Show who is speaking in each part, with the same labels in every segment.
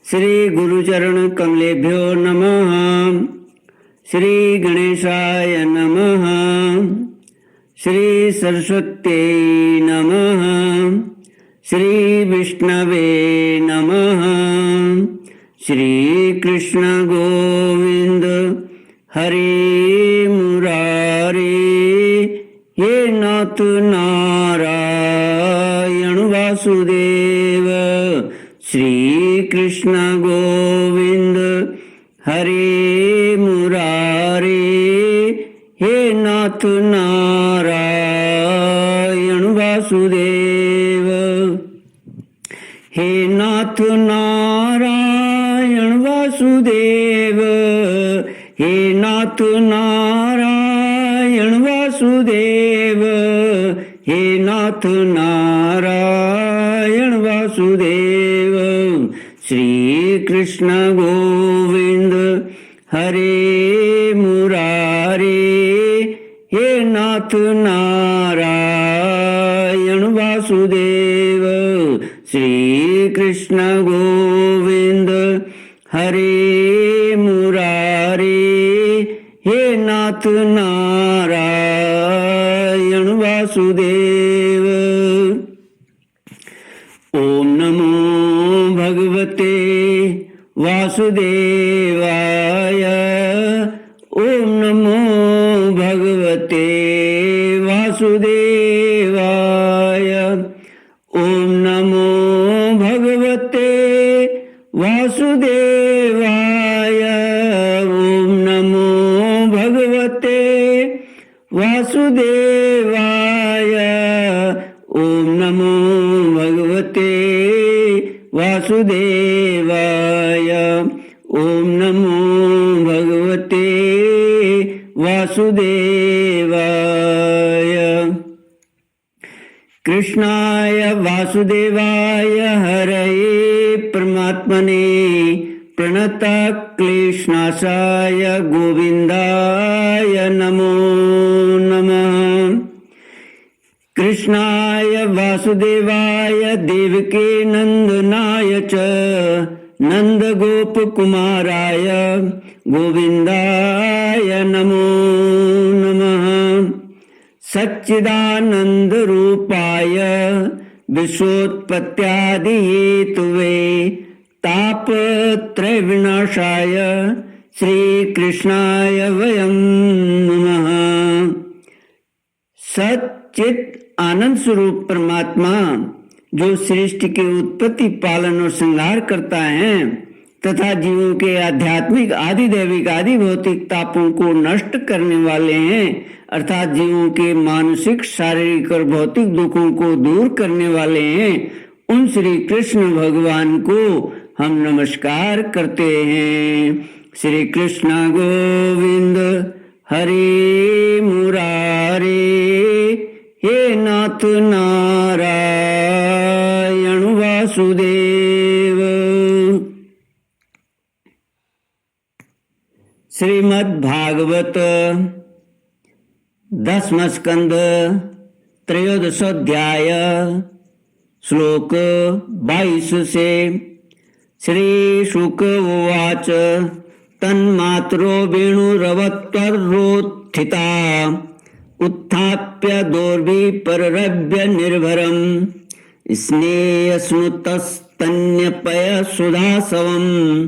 Speaker 1: श्री गुरुचरण कमलेभ्यो नमः। श्री गणेशाय नमः। श्री सरस्वत्यै नमः। श्री विष्णवे नमः। श्री कृष्ण गोविंद हरे मुरारे, हे नाथ नारायण वासुदेव। श्री कृष्ण गोविंद हरे मुरारे, हे नाथ नारायण वासुदेव। हे नाथ नारायण वासुदेव, हे नाथ नारायण वासुदेव, हे नाथ नारायण वासुदेव। श्री कृष्ण गोविंद हरे मुरारे, हे नाथ नारायण वासुदेव। श्री कृष्ण गोविंद हरे मुरारे, हे नाथ नारायण वासुदेव। ओम नमो भगवते वासुदेवाय। ओम नमो भगवते वासुदेवाय। ओम नमो भगवते वासुदेवाय। ओम नमो भगवते वासुदेवाय। ओम नमो भगवते वासुदेवाय। ओम नमो भगवते वासुदेवाय। कृष्णाय वासुदेवाय हरये परमात्मने प्रणतक्लेशनाशाय गोविन्दाय नमो नमः। कृष्णाय वासुदेवाय देवके नंदनाय च नंदगोपकुमाराय गोविन्दाय नमो नमः। सच्चिदानंद रूपाय विश्वोत्पत्त्यादिहेतुवे तापत्रय विनाशाय श्री कृष्णाय वयं नमः। सच्चित आनंद स्वरूप परमात्मा जो सृष्टि की उत्पत्ति, पालन और संहार करता है तथा जीवों के आध्यात्मिक, आदि दैविक, आदि भौतिक तापों को नष्ट करने वाले हैं, अर्थात जीवों के मानसिक, शारीरिक और भौतिक दुखों को दूर करने वाले हैं, उन श्री कृष्ण भगवान को हम नमस्कार करते हैं। श्री कृष्ण गोविंद हरे मुरारे, हे नाथ नारायण वासुदेव। श्रीमद् भागवत 10वां स्कंद 13 अध्याय श्लोक 22 से। श्री शुक उवाच तन्मात्रो वेणुरवत्वर्रोत्थिता उत्थाप्य दोर्भिपररभ्य निर्भरम् स्नेहस्नुतस्तन्यपय सुधासवम्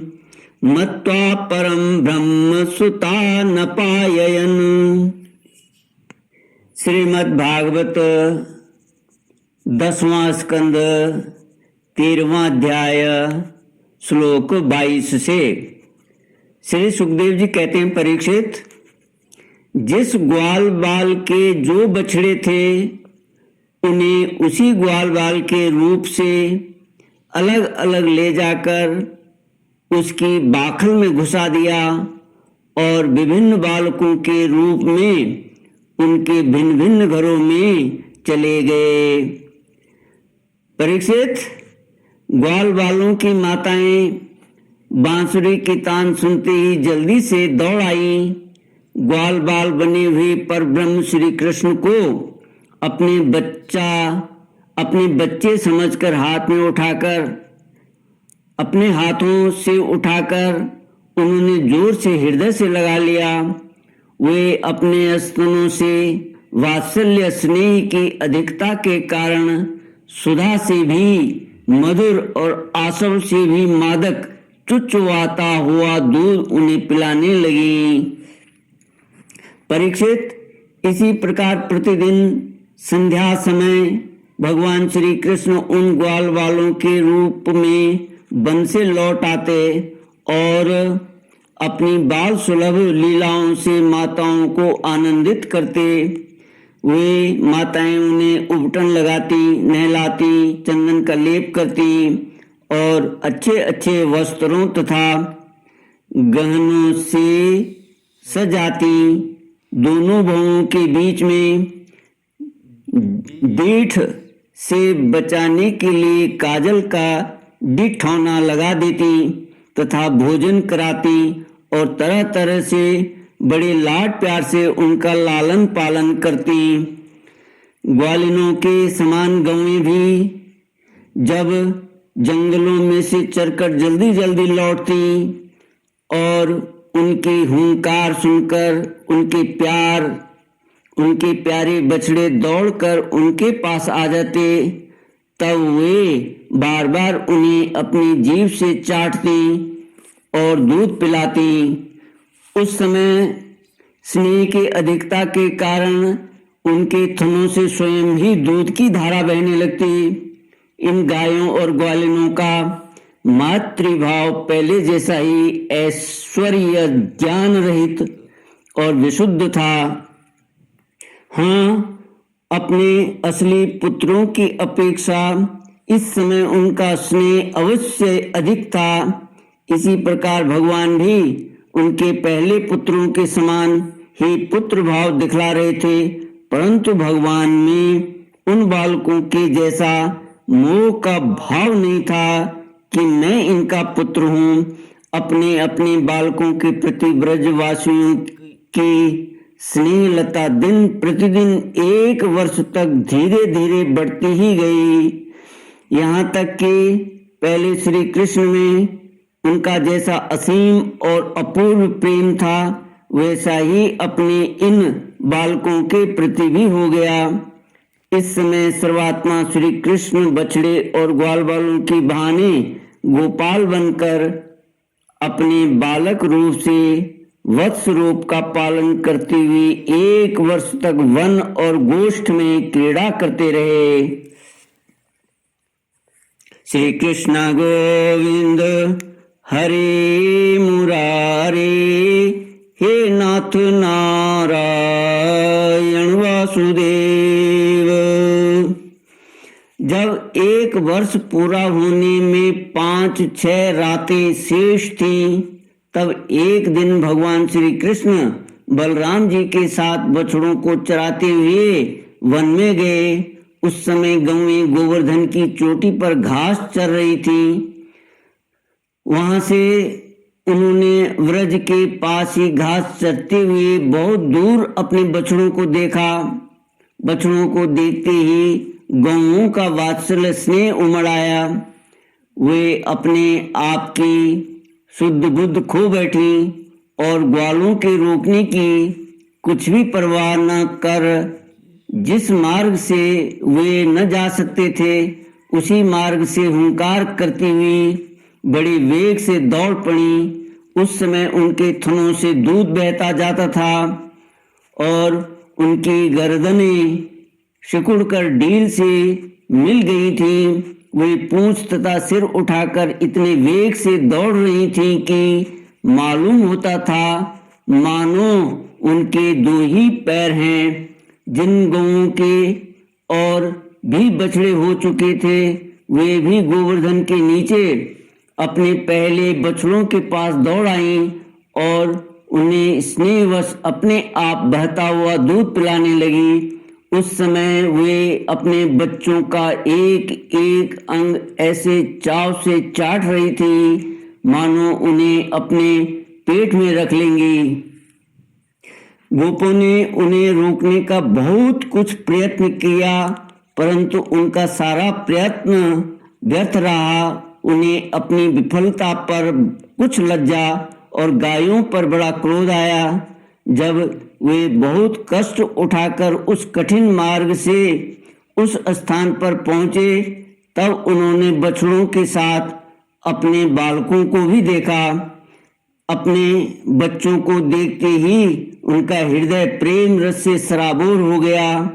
Speaker 1: मत्वा परम ब्रह्म सुता नपाययन्। श्रीमद् भागवत 10वां स्कंद 13वां अध्याय श्लोक 22 से। श्री सुखदेव जी कहते हैं, परीक्षित, जिस ग्वाल बाल के जो बछड़े थे उन्हें उसी ग्वाल बाल के रूप से अलग अलग ले जाकर उसकी बाखल में घुसा दिया और विभिन्न बालकों के रूप में उनके भिन्न भिन्न घरों में चले गए। परीक्षित, ग्वाल बालों की माताएं बांसुरी की तान सुनते ही जल्दी से दौड़ आई। ग्वाल बाल बने हुए परब्रह्म श्री कृष्ण को अपने बच्चे समझकर अपने हाथों से उठाकर उन्होंने जोर से हृदय से लगा लिया। वे अपने स्तनों से वात्सल्य स्नेह की अधिकता के कारण सुधा से भी मधुर और आसव से भी मादक चुचवाता हुआ दूध उन्हें पिलाने लगी। परीक्षित, इसी प्रकार प्रतिदिन संध्या समय भगवान श्री कृष्ण उन ग्वाल बालों के रूप में वन से लौट आते और अपनी बाल सुलभ लीलाओं से माताओं को आनंदित करते। वे माताएं उन्हें उपटन लगाती, नहलाती, चंदन का लेप करती और अच्छे अच्छे वस्त्रों तथा गहनों से सजाती। दोनों बहुओं के बीच में डीठ से बचाने के लिए काजल का डिठौना लगा देती तथा भोजन कराती और तरह तरह से बड़े लाड प्यार से उनका लालन पालन करती। ग्वालिनों के समान गौएं भी जब जंगलों में से चरकर जल्दी जल्दी लौटती और उनके हुंकार सुनकर उनके प्यारे बछड़े दौड़कर उनके पास आ जाते, तब वे बार बार उन्हें अपनी जीभ से चाटती और दूध पिलाती। उस समय स्नेह की अधिकता के कारण उनके थनों से स्वयं ही दूध की धारा बहने लगती। इन गायों और ग्वालिनों का मातृभाव पहले जैसा ही ऐश्वर्य ज्ञान रहित और विशुद्ध था। हाँ, अपने असली पुत्रों की अपेक्षा इस समय उनका स्नेह अवश्य अधिक था। इसी प्रकार भगवान भी उनके पहले पुत्रों के समान ही पुत्र भाव दिखला रहे थे, परंतु भगवान में उन बालकों के जैसा मोह का भाव नहीं था कि मैं इनका पुत्र हूँ। अपने अपने बालकों के प्रति ब्रजवासियों की स्नेहलता दिन प्रतिदिन 1 वर्ष तक धीरे धीरे बढ़ती ही गई, यहाँ तक कि पहले श्री कृष्ण में उनका जैसा असीम और अपूर्व प्रेम था वैसा ही अपने इन बालकों के प्रति भी हो गया। इस समय सर्वात्मा श्री कृष्ण बछड़े और ग्वाल बालों की बहाने गोपाल बनकर अपने बालक रूप से वत्स रूप का पालन करते हुए 1 वर्ष तक वन और गोष्ठ में क्रीड़ा करते रहे। श्री कृष्ण गोविंद हरे मुरारे, हे नाथ नारायण वासुदेव। जब 1 वर्ष पूरा होने में 5-6 रातें शेष थीं, तब एक दिन भगवान श्री कृष्ण बलराम जी के साथ बछड़ों को चराते हुए वन में गए। उस समय गौएं गोवर्धन की चोटी पर घास चर रही थी। वहां से उन्होंने व्रज के पास ही घास चरते हुए बहुत दूर अपने बछड़ों को देखा। बछड़ों को देखते ही गौओं का वात्सल्य स्नेह उमड़ आया। वे अपने आप की शुद्ध बुद्ध खो बैठी और ग्वालों के रोकने की कुछ भी परवाह न कर जिस मार्ग से वे न जा सकते थे उसी मार्ग से हुंकार करती हुई बड़े वेग से दौड़ पड़ी। उस समय उनके थनों से दूध बहता जाता था और उनकी गर्दनें सिकुड़कर डील से मिल गई थी। वे पूंछ तथा सिर उठाकर इतने वेग से दौड़ रही थी कि मालूम होता था मानो उनके 2 ही पैर हैं। जिन गौओं के और भी बछड़े हो चुके थे वे भी गोवर्धन के नीचे अपने पहले बछड़ों के पास दौड़ आईं और उन्हें स्नेहवश अपने आप बहता हुआ दूध पिलाने लगी। उस समय वे अपने बच्चों का एक एक अंग ऐसे चाव से चाट रही थी मानो उन्हें अपने पेट में रख लेंगी। गोपों ने उन्हें रोकने का बहुत कुछ प्रयत्न किया परंतु उनका सारा प्रयत्न व्यर्थ रहा। उन्हें अपनी विफलता पर कुछ लज्जा और गायों पर बड़ा क्रोध आया। जब वे बहुत कष्ट उठाकर उस कठिन मार्ग से उस स्थान पर पहुंचे तब उन्होंने बछड़ों के साथ अपने बालकों को भी देखा। अपने बच्चों को देखते ही उनका हृदय प्रेम रस से सराबोर हो गया।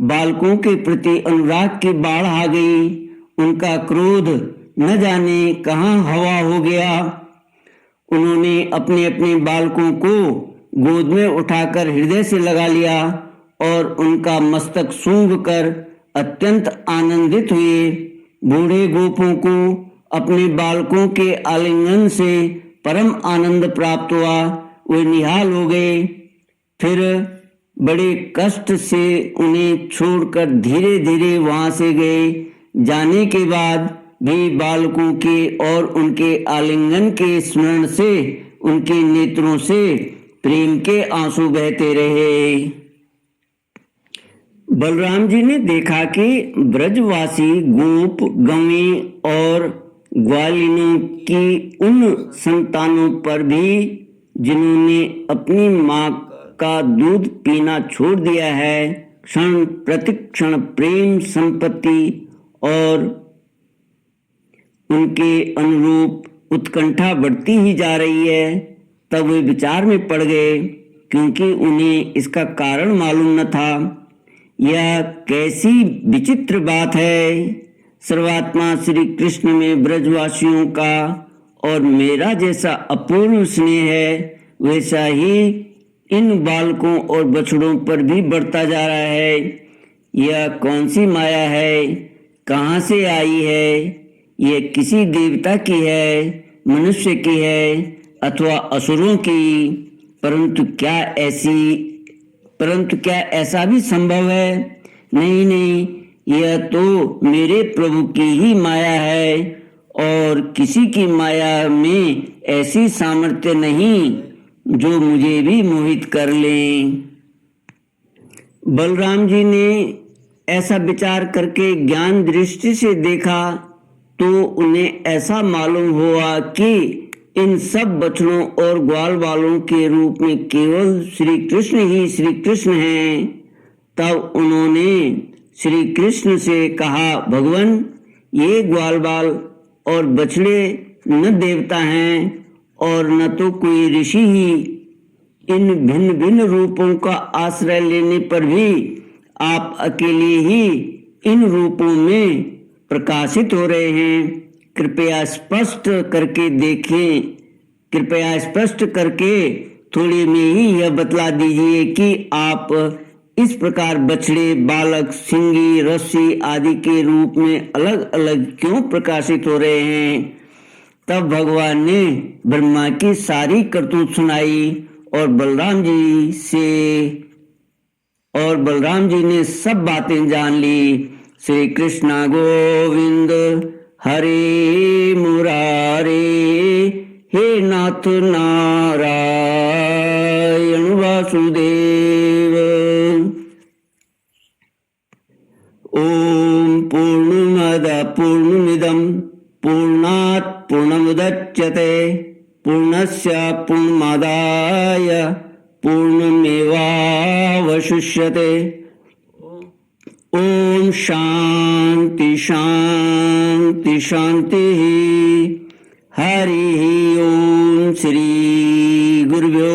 Speaker 1: बालकों के प्रति अनुराग की बाढ़ आ गई। उनका क्रोध न जाने कहाँ हवा हो गया। उन्होंने अपने अपने बालकों को गोद में उठाकर हृदय से लगा लिया और उनका मस्तक सूंघ कर अत्यंत आनंदित हुए। बूढ़े गोपों को अपने बालकों के आलिंगन से परम आनंद प्राप्त हुआ। वे निहाल हो गए। फिर बड़े कष्ट से उन्हें छोड़कर धीरे धीरे वहां से गए। जाने के बाद भी बालकों के और उनके आलिंगन के स्मरण से उनके नेत्रों से प्रेम के आंसू बहते रहे। बलराम जी ने देखा कि ब्रजवासी गोप गवें और ग्वालिनों की उन संतानों पर भी जिन्होंने अपनी माँ का दूध पीना छोड़ दिया है क्षण प्रतिक्षण प्रेम संपत्ति और उनके अनुरूप उत्कंठा बढ़ती ही जा रही है। तब वे विचार में पड़ गए क्योंकि उन्हें इसका कारण मालूम न था। यह कैसी विचित्र बात है। सर्वात्मा श्री कृष्ण में ब्रजवासियों का और मेरा जैसा अपूर्व स्नेह है वैसा ही इन बालकों और बछड़ों पर भी बढ़ता जा रहा है। यह कौन सी माया है, कहाँ से आई है? यह किसी देवता की है, मनुष्य की है अथवा असुरों की। परंतु क्या ऐसा भी संभव है? नहीं नहीं, यह तो मेरे प्रभु की ही माया है और किसी की माया में ऐसी सामर्थ्य नहीं जो मुझे भी मोहित कर ले। बलराम जी ने ऐसा विचार करके ज्ञान दृष्टि से देखा तो उन्हें ऐसा मालूम हुआ कि इन सब बछड़ों और ग्वाल वालों के रूप में केवल श्री कृष्ण ही श्री कृष्ण हैं। तब उन्होंने श्री कृष्ण से कहा, भगवान ये ग्वाल बाल और बछड़े न देवता हैं और न तो कोई ऋषि ही। इन भिन्न भिन्न रूपों का आश्रय लेने पर भी आप अकेले ही इन रूपों में प्रकाशित हो रहे हैं। कृपया स्पष्ट करके देखें, कृपया स्पष्ट करके थोड़ी में ही यह बतला दीजिए कि आप इस प्रकार बछड़े, बालक, सिंगी, रस्सी आदि के रूप में अलग अलग क्यों प्रकाशित हो रहे हैं। तब भगवान ने ब्रह्मा की सारी करतूत सुनाई और बलराम जी ने सब बातें जान ली। श्री कृष्ण गोविंद हरे मुरारे, हे नाथ नारायण वासुदेव। ओम पूर्णमद पूर्णमिदं पूर्णात् पूर्णमुदच्यते पूर्णस्य पूर्णमादाय पूर्णमेवावशिष्यते। ओम शांति शांति शांति। हरि ओम। श्री गुरुभ्यो